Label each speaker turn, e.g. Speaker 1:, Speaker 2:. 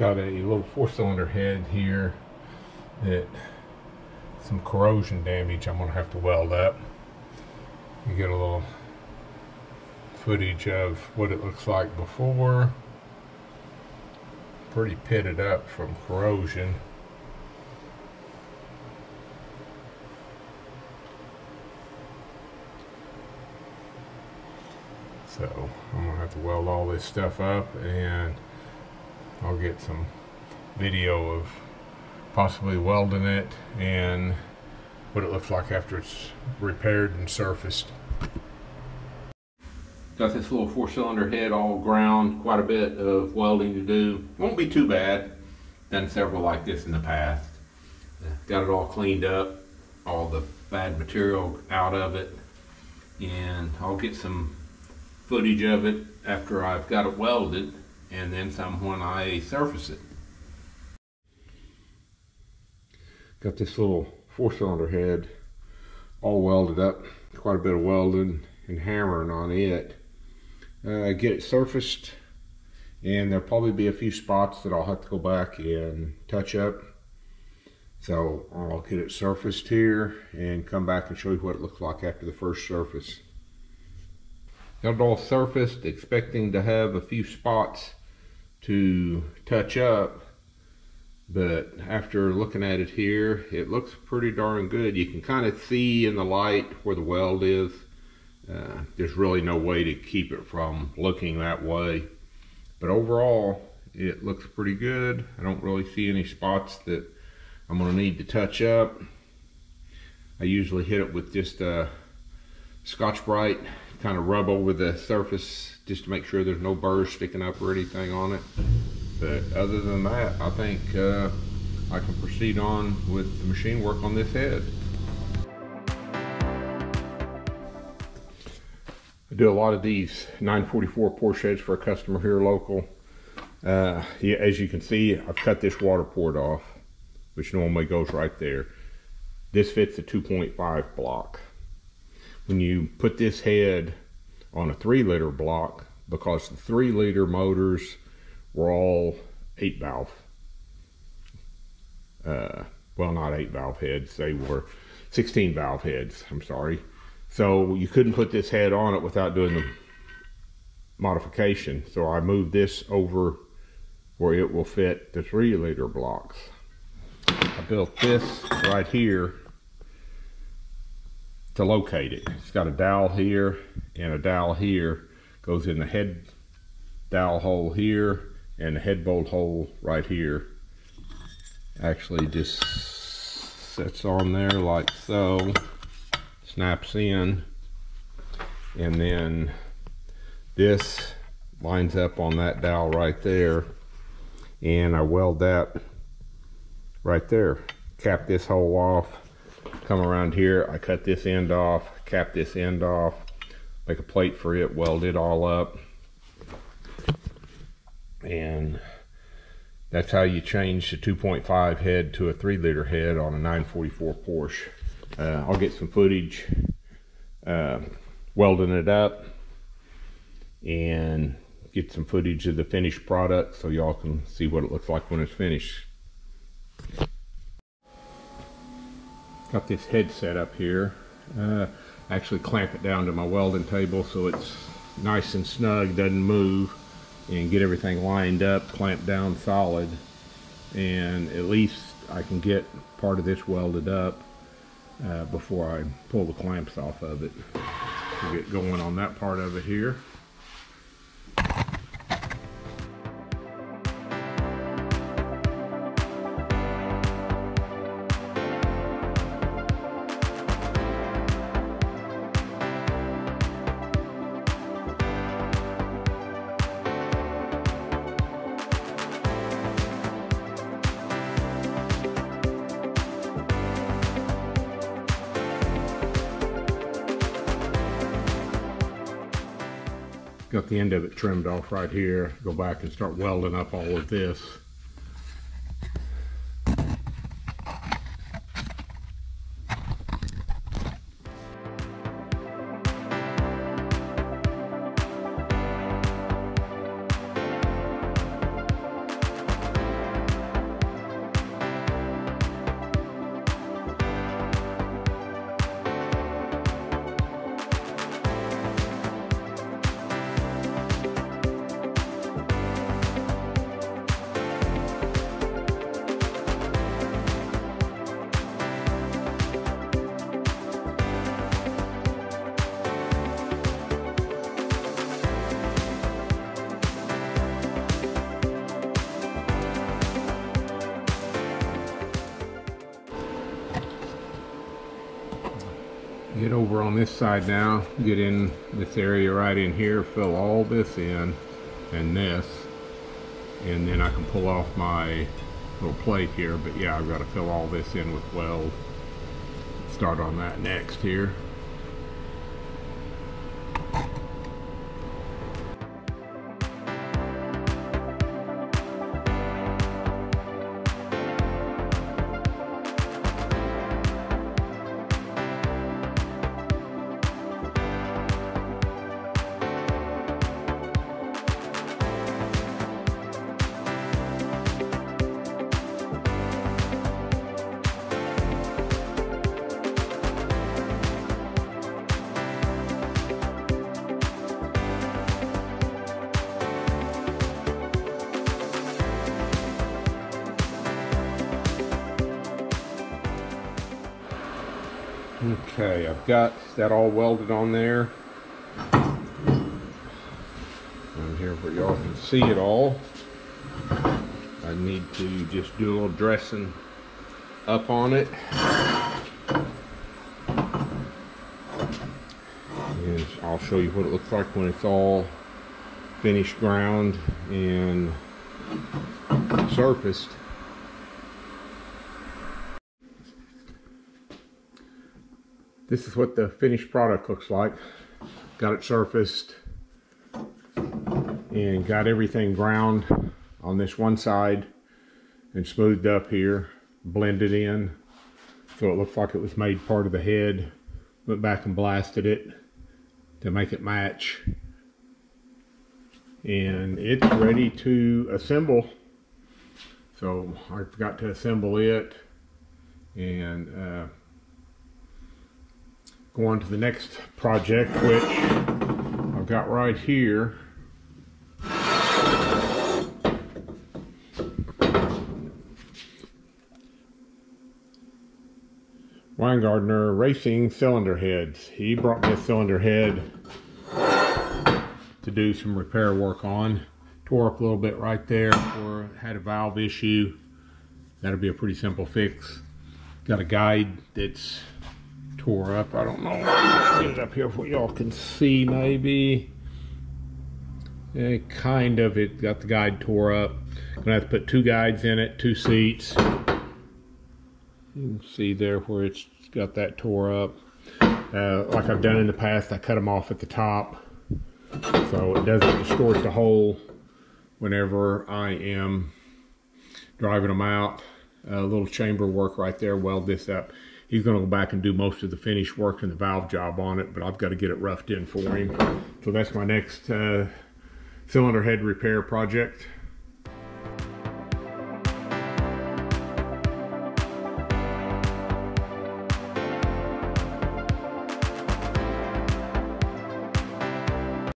Speaker 1: Got a little 4-cylinder head here that some corrosion damage I'm gonna have to weld up. You get a little footage of what it looks like before. Pretty pitted up from corrosion. So I'm gonna have to weld all this stuff up, and I'll get some video of possibly welding it and what it looks like after it's repaired and surfaced. Got this little 4-cylinder head all ground, quite a bit of welding to do. Won't be too bad. Done several like this in the past. Got it all cleaned up, all the bad material out of it, and I'll get some footage of it after I've got it welded, and then some when I surface it. Got this little 4-cylinder head all welded up, quite a bit of welding and hammering on it. Get it surfaced, and there'll probably be a few spots that I'll have to go back and touch up. So I'll get it surfaced here and come back and show you what it looks like after the first surface. Got it all surfaced, expecting to have a few spots to touch up, but after looking at it here, it looks pretty darn good. You can kind of see in the light where the weld is. There's really no way to keep it from looking that way, but overall it looks pretty good. I don't really see any spots that I'm going to need to touch up. I usually hit it with just Scotch-Brite, kind of rub over the surface just to make sure there's no burrs sticking up or anything on it. But other than that, I think I can proceed on with the machine work on this head. I do a lot of these 944 Porsche heads for a customer here local. Yeah, as you can see, I've cut this water port off, which normally goes right there. This fits a 2.5 block. When you put this head on a 3-liter block, because the 3-liter motors were all 8-valve. Well, not 8-valve heads, they were 16-valve heads, I'm sorry. So you couldn't put this head on it without doing the modification. So I moved this over where it will fit the 3-liter blocks. I built this right here to locate it. It's got a dowel here and a dowel here. Goes in the head dowel hole here and the head bolt hole right here. Actually just sits on there like so. Snaps in, and then this lines up on that dowel right there, and I weld that right there. Cap this hole off, come around here, I cut this end off, cap this end off, make a plate for it, weld it all up, and that's how you change the 2.5 head to a 3-liter head on a 944 Porsche. I'll get some footage welding it up and get some footage of the finished product so y'all can see what it looks like when it's finished. Got this head set up here. Actually clamp it down to my welding table so it's nice and snug, doesn't move, and get everything lined up, clamped down solid, and at least I can get part of this welded up before I pull the clamps off of it. We'll get going on that part of it here. Got the end of it trimmed off right here. Go back and start welding up all of this. Get over on this side now, get in this area right in here, fill all this in and this, and then I can pull off my little plate here. But yeah, I've got to fill all this in with weld. Start on that next here. Okay, I've got that all welded on there. And here where y'all can see it all. I need to just do a little dressing up on it. And I'll show you what it looks like when it's all finished, ground, and surfaced. This is what the finished product looks like. Got it surfaced and got everything ground on this one side and smoothed up here, blended in so it looks like it was made part of the head. Went back and blasted it to make it match, and it's ready to assemble. So I forgot to assemble it and go on to the next project, which I've got right here. Weingartner Racing cylinder heads. He brought me a cylinder head to do some repair work on. Tore up a little bit right there where it had a valve issue. That'll be a pretty simple fix. Got a guide that's tore up. I don't know. Get it up here for y'all can see maybe. Yeah, kind of. It got the guide tore up. Gonna have to put two guides in it, two seats. You can see there where it's got that tore up. Like I've done in the past, I cut them off at the top so it doesn't distort the hole whenever I am driving them out. A little chamber work right there, weld this up. He's going to go back and do most of the finish work and the valve job on it, but I've got to get it roughed in for him. So that's my next cylinder head repair project.